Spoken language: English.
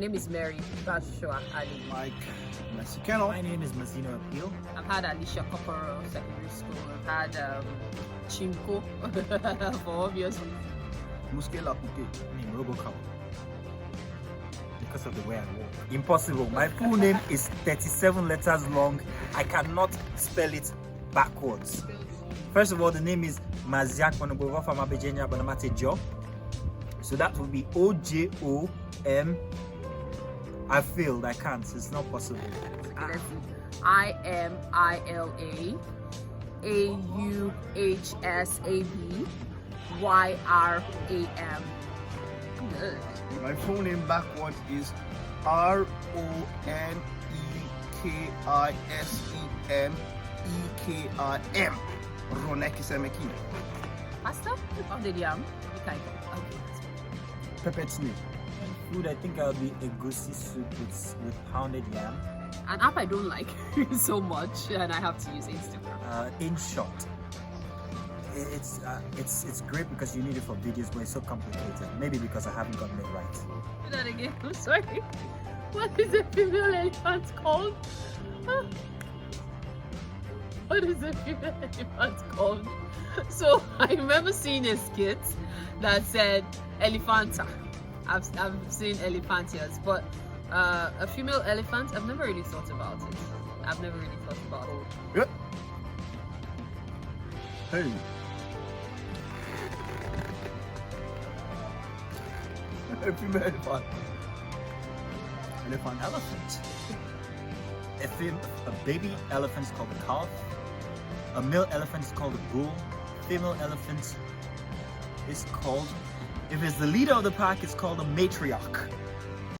My name is Mary Alimi. Like Mesikenor. My name is Mazino. I've had Alicia Kokoro Secondary School. I've had Chinko for obvious reasons. Muskela Puke. I mean Robocop. Because of the way I walk. Impossible. My full name is 37 letters long. I cannot spell it backwards. First of all, the name is Maziak. So that would be O-J-O-M. I failed. I can't. It's not possible. IMILAAUHSABYRAM. My full name backwards is RONEKISEMEKIM. Ronekisemekina. Pasta? Or the yam? Peppered snail. Food, I think I'll be a goosey soup with pounded yam. An app I don't like so much, and I have to use Instagram. In short, it's great because you need it for videos, but it's so complicated. Maybe because I haven't gotten it right. Do that again. I'm sorry. What is a female elephant called? What is a female elephant called? So I remember seeing a skit that said elephanta. I've seen elephantias, but a female elephant, I've never really thought about it. Yep. Hey. A female elephant. Elephant. A baby elephant is called a calf. A male elephant is called a bull. Female elephant is called, if it's the leader of the pack, it's called a matriarch.